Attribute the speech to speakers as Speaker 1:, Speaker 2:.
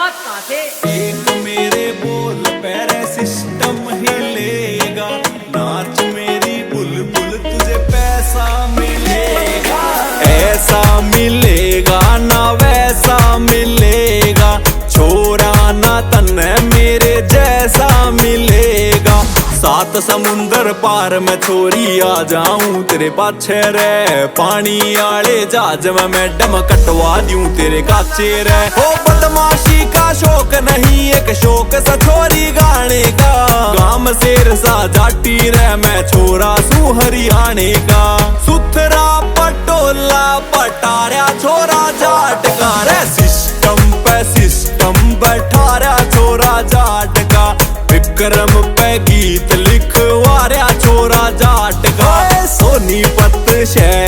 Speaker 1: बात कहाँ से?
Speaker 2: एक मेरे बोल पैरे सिस्टम हिलेगा, नाच मेरी बुलबुल तुझे पैसा मिलेगा। ऐसा मिलेगा ना वैसा मिलेगा, छोरा ना तन्ने मेरे जैसा मिलेगा। सात समुंदर पार मैं छोरी आ जाऊं तेरे पाछे रे, पानी आले जहाज में मैडम कटवा दूं तेरे काचे रे। ओ बदमाशी का शौक नहीं एक शौक सा छोरी गाने का, गाम शेर सा जाटी रे मैं छोरा सू हरियाणे का। सुथरा पटोला पटारा छोरा जाट का रे, सिस्टम पे सिस्टम बैठा रहा छोरा जाट का। विक्रम पे गीत लिखवा रहा छोरा जाट का, सोनीपत शहर